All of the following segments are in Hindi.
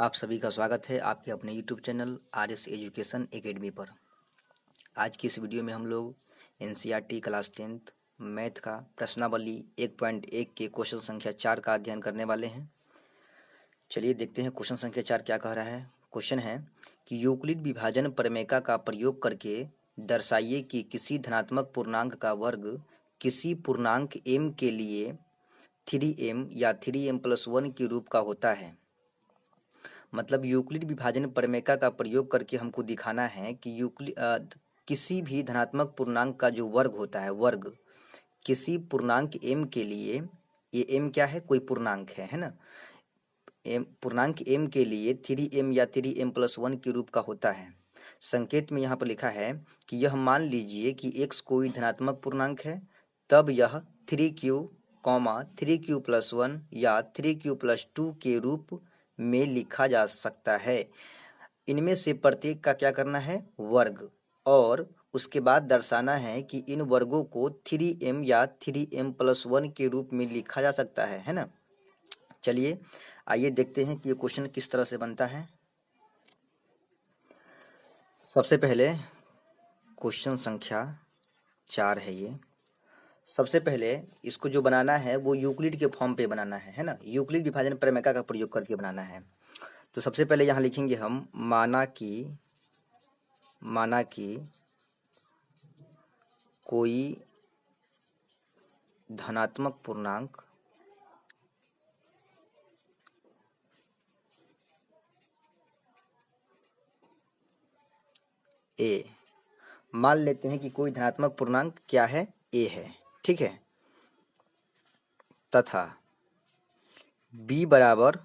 आप सभी का स्वागत है आपके अपने YouTube channel RS education academy पर। आज की इस वीडियो में हम लोग NCERT क्लास 10th मैथ का प्रश्नावली 1.1 के क्वेश्चन संख्या 4 का अध्ययन करने वाले हैं। चलिए देखते हैं क्वेश्चन संख्या 4 क्या कह रहा है। क्वेश्चन है कि यूक्लिड विभाजन प्रमेय का प्रयोग करके दर्शाइए कि किसी धनात्मक पूर्णांक का वर्ग किसी पूर्णांक m के लिए 3m या 3m+1 के रूप का होता है। मतलब यूक्लिड विभाजन प्रमेय का प्रयोग करके हमको दिखाना है कि किसी भी धनात्मक पूर्णांक का जो वर्ग होता है, वर्ग किसी पूर्णांक m के लिए, ये m क्या है, कोई पूर्णांक है ना, पूर्णांक m के लिए 3m या 3m+1 के रूप का होता है। संकेत में यहाँ पर लिखा है कि यह मान लीजिए कि x कोई धनात्मक पूर्णांक है, तब यह 3q, 3q+1 या 3q+2 के रूप में लिखा जा सकता है। इनमें से प्रत्येक का क्या करना है, वर्ग, और उसके बाद दर्शाना है कि इन वर्गों को 3m या 3m+1 के रूप में लिखा जा सकता है ना। चलिए आइए देखते हैं कि ये क्वेश्चन किस तरह से बनता है। सबसे पहले क्वेश्चन संख्या 4 है ये। सबसे पहले इसको जो बनाना है वो यूक्लिड के फॉर्म पे बनाना है ना, यूक्लिड विभाजन प्रमेय का प्रयोग करके बनाना है। तो सबसे पहले यहाँ लिखेंगे हम माना कि कोई धनात्मक पूर्णांक a, मान लेते हैं कि कोई धनात्मक पूर्णांक क्या है, a है, ठीक है, तथा b बराबर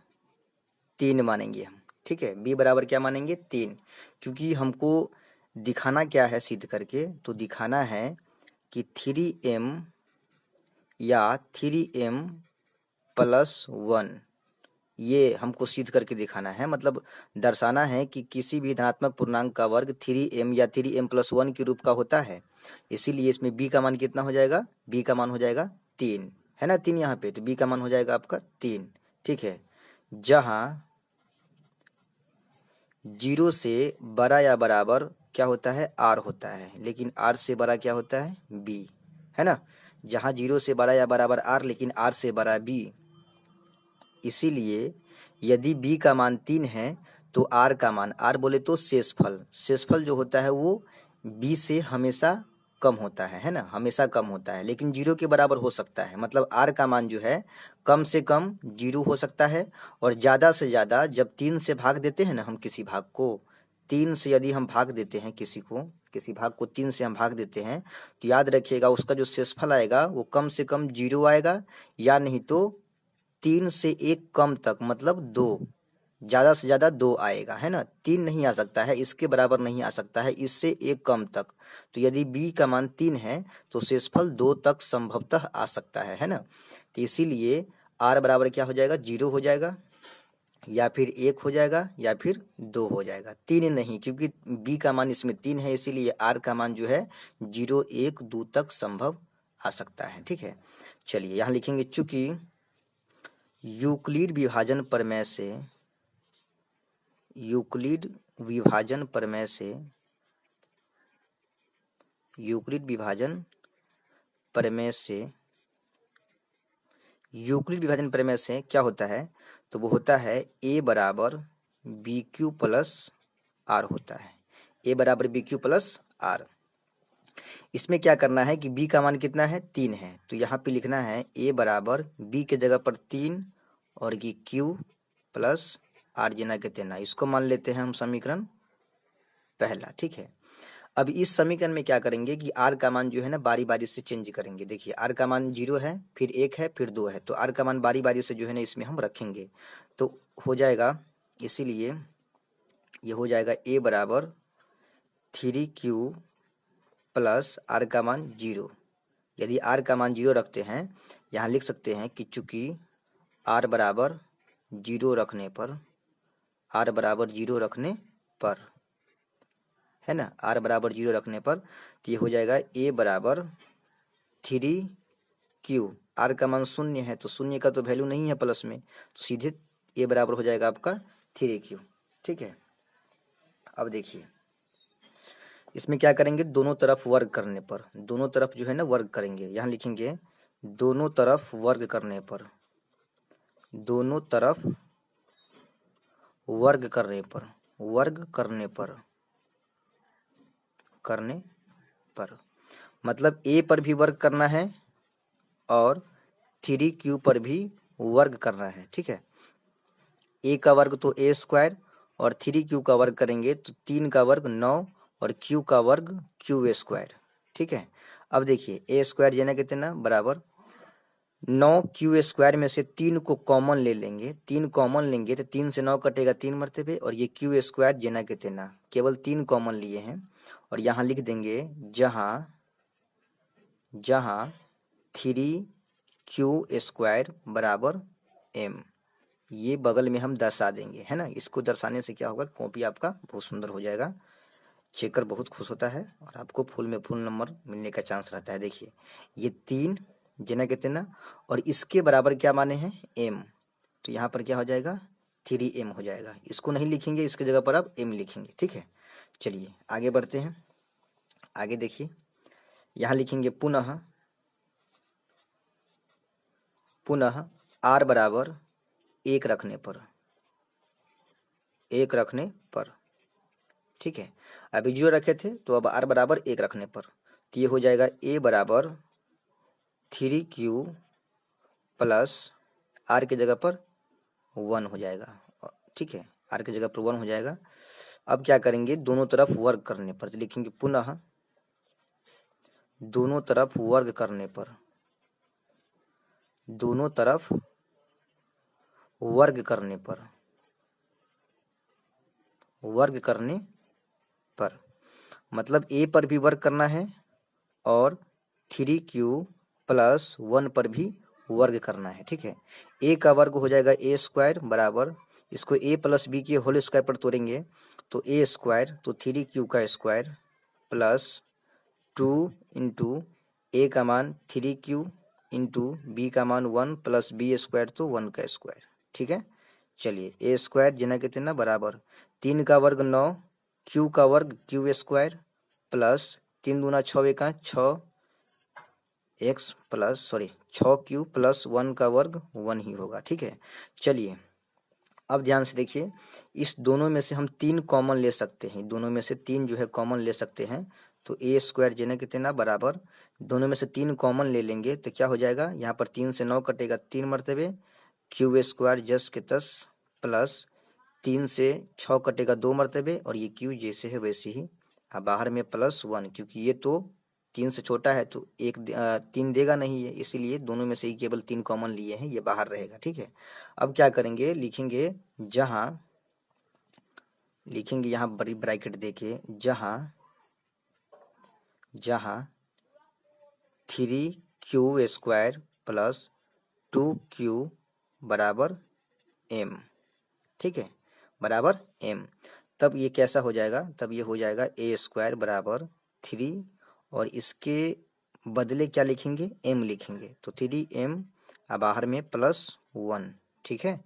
3 मानेंगे हम, ठीक है, b बराबर क्या मानेंगे, 3, क्योंकि हमको दिखाना क्या है सिद्ध करके, तो दिखाना है कि 3m या 3m+1 ये हमको सिद्ध करके दिखाना है। मतलब दर्शाना है कि किसी भी धनात्मक पूर्णांक का वर्ग 3m या 3m+1 के रूप का होता है। इसीलिए इसमें b का मान कितना हो जाएगा, b का मान हो जाएगा 3, है ना, 3 यहाँ पे, तो b का मान हो जाएगा आपका 3, ठीक है। जहां 0 से बड़ा या बराबर क्या होता है, r होता है, लेकिन r से बड़ा क्या होता है, b, है ना। जहां 0 से बड़ा या बराबर r लेकिन r से बड़ा b, इसीलिए यदि b का मान 3 है तो r का मान, r बोले तो शेषफल जो होता है वो b से हमेशा कम होता है ना, हमेशा कम होता है, लेकिन 0 के बराबर हो सकता है। मतलब r का मान जो है कम से कम 0 हो सकता है, और ज़्यादा से ज़्यादा जब 3 से भाग देते हैं ना हम किसी भाग को, 3 से यदि हम भाग देते हैं किसी भाग को 3 से हम भाग देते हैं, तो याद रखिएगा उसका जो शेषफल आएगा वो कम से कम 0 आएगा, या नहीं तो 3 से 1 कम तक, मतलब 2, ज़्यादा से ज़्यादा 2 आएगा, है ना, 3 नहीं आ सकता है, इसके बराबर नहीं आ सकता है, इससे 1 कम तक। तो यदि b का मान 3 है तो शेषफल 2 तक संभवतः आ सकता है ना। तो इसीलिए r बराबर क्या हो जाएगा, 0 हो जाएगा, या फिर 1 हो जाएगा, या फिर 2 हो जाएगा, 3 नहीं, क्योंकि b का मान इसमें 3 है, इसीलिए r का मान जो है 0, 1, 2 तक संभव आ सकता है, ठीक है। चलिए यहाँ लिखेंगे, चूंकि यूक्लिड विभाजन प्रमेय से क्या होता है, तो वो होता है a बराबर BQ प्लस R होता है, a बराबर BQ प्लस R। इसमें क्या करना है कि b का मान कितना है, 3 है, तो यहाँ पे लिखना है a बराबर b के जगह पर 3 और ये q प्लस r जना के तेना, इसको मान लेते हैं हम समीकरण पहला, ठीक है। अब इस समीकरण में क्या करेंगे कि r का मान जो है ना बारी बारी से चेंज करेंगे। देखिए r का मान 0 है, फिर 1 है, फिर 2 है, तो r का मान बारी बारी से जो है ना इसमें हम रखेंगे, तो हो जाएगा, इसीलिए ये हो जाएगा a बराबर 3q प्लस r का मान 0। यदि r का मान 0 रखते हैं, यहाँ लिख सकते हैं कि चूंकि r बराबर 0 रखने पर, है ना, r बराबर 0 रखने पर, तो ये हो जाएगा a बराबर 3q, r का मान 0 है तो 0 का तो वैल्यू नहीं है प्लस में, तो सीधे a बराबर हो जाएगा आपका 3q। ठीक है, अब देखिए इसमें क्या करेंगे, दोनों तरफ वर्ग करने पर, दोनों तरफ जो है ना वर्ग करेंगे, यहाँ लिखेंगे दोनों तरफ वर्ग करने पर, दोनों तरफ वर्ग करने पर, वर्ग करने पर मतलब a पर भी वर्ग करना है और 3q पर भी वर्ग करना है। ठीक है, a का वर्ग तो a स्क्वायर और 3q का वर्ग करेंगे तो 3 का वर्ग 9 और q का वर्ग q स्क्वायर। ठीक है, अब देखिए a स्क्वायर यानी कितना बराबर 9q स्क्वायर में से 3 को कॉमन ले लेंगे, 3 कॉमन लेंगे तो 3 से 9 कटेगा 3 मरतबे और ये q स्क्वायर जेना कितना केवल 3 कॉमन लिए हैं और यहाँ लिख देंगे जहाँ 3q स्क्वायर बराबर m, ये बगल में हम दर्शा देंगे, है ना। इसको दर्शाने से क्या होगा, कॉपी आपका बहुत सुंदर हो जाएगा, चेकर बहुत खुश होता है और आपको फुल में फुल नंबर मिलने का चांस रहता है। देखिए ये 3 जना कितना और इसके बराबर क्या माने हैं m, तो यहाँ पर क्या हो जाएगा 3m हो जाएगा। इसको नहीं लिखेंगे, इसके जगह पर आप m लिखेंगे। ठीक है, चलिए आगे बढ़ते हैं। आगे देखिए यहाँ लिखेंगे पुनः r बराबर 1 रखने पर, ठीक है, अभी 0 रखे थे तो अब r बराबर 1 रखने पर तो ये हो जाएगा a बराबर 3q प्लस r की जगह पर 1 हो जाएगा। ठीक है, r की जगह पर 1 हो जाएगा। अब क्या करेंगे, दोनों तरफ वर्ग करने पर तो लिखेंगे पुनः दोनों तरफ वर्ग करने पर, दोनों तरफ वर्ग करने पर मतलब a पर भी वर्ग करना है और 3q प्लस 1 पर भी वर्ग करना है। ठीक है, a का वर्ग हो जाएगा a स्क्वायर बराबर, इसको a प्लस b के होल स्क्वायर पर तोड़ेंगे तो a स्क्वायर तो 3q का स्क्वायर प्लस 2 इंटू a का मान 3q इंटू b का मान 1 प्लस b स्क्वायर तो 1 का स्क्वायर। ठीक है, चलिए a स्क्वायर जना कितना बराबर 3 का वर्ग 9, q का वर्ग q स्क्वायर प्लस 3 दूना 6 का 6x प्लस 6q प्लस 1 का वर्ग 1 ही होगा। ठीक है, चलिए अब ध्यान से देखिए, इस दोनों में से हम 3 कॉमन ले सकते हैं, दोनों में से 3 जो है कॉमन ले सकते हैं तो a स्क्वायर जना कितना बराबर, दोनों में से 3 कॉमन ले लेंगे तो क्या हो जाएगा, यहाँ पर 3 से 9 कटेगा 3 मरतबे, q स्क्वायर जस के तस प्लस 3 से 6 कटेगा 2 मरतबे और ये q जैसे है वैसे ही, अब बाहर में प्लस 1 क्योंकि ये तो 3 से छोटा है तो 3 देगा नहीं है, इसीलिए दोनों में से ही केवल 3 कॉमन लिए हैं, ये बाहर रहेगा। ठीक है, अब क्या करेंगे, लिखेंगे यहाँ बड़ी ब्रैकेट देके जहाँ 3q स्क्वायर प्लस 2q बराबर m। ठीक है, बराबर m, तब ये कैसा हो जाएगा, तब ये हो जाएगा a स्क्वायर बराबर 3 और इसके बदले क्या लिखेंगे m लिखेंगे तो 3m बाहर में प्लस 1। ठीक है,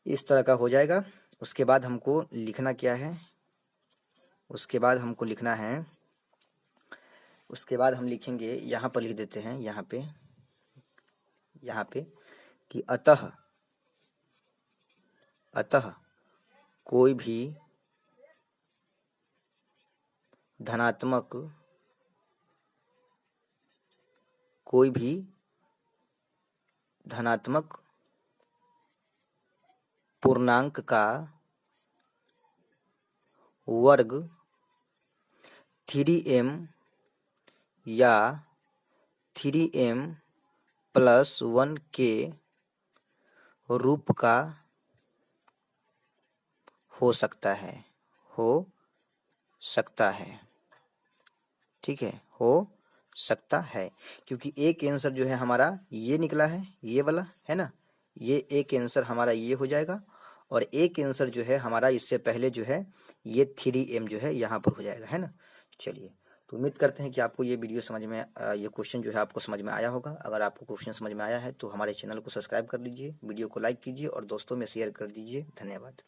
इस तरह का हो जाएगा। उसके बाद हमको लिखना क्या है, उसके बाद हम लिखेंगे, यहाँ पर लिख देते हैं, यहाँ पे कि अतः कोई भी धनात्मक पूर्णांक का वर्ग 3m या 3m प्लस 1 के रूप का हो सकता है। ठीक है, हो सकता है क्योंकि एक आंसर जो है हमारा ये निकला है, ये वाला है ना, ये एक आंसर हमारा ये हो जाएगा और एक आंसर जो है हमारा इससे पहले जो है ये 3m जो है यहाँ पर हो जाएगा, है ना। चलिए, तो उम्मीद करते हैं कि आपको ये वीडियो समझ में ये क्वेश्चन जो है आपको समझ में आया होगा। अगर आपको क्वेश्चन समझ में आया है तो हमारे चैनल को सब्सक्राइब कर लीजिए, वीडियो को लाइक कीजिए और दोस्तों में शेयर कर दीजिए। धन्यवाद।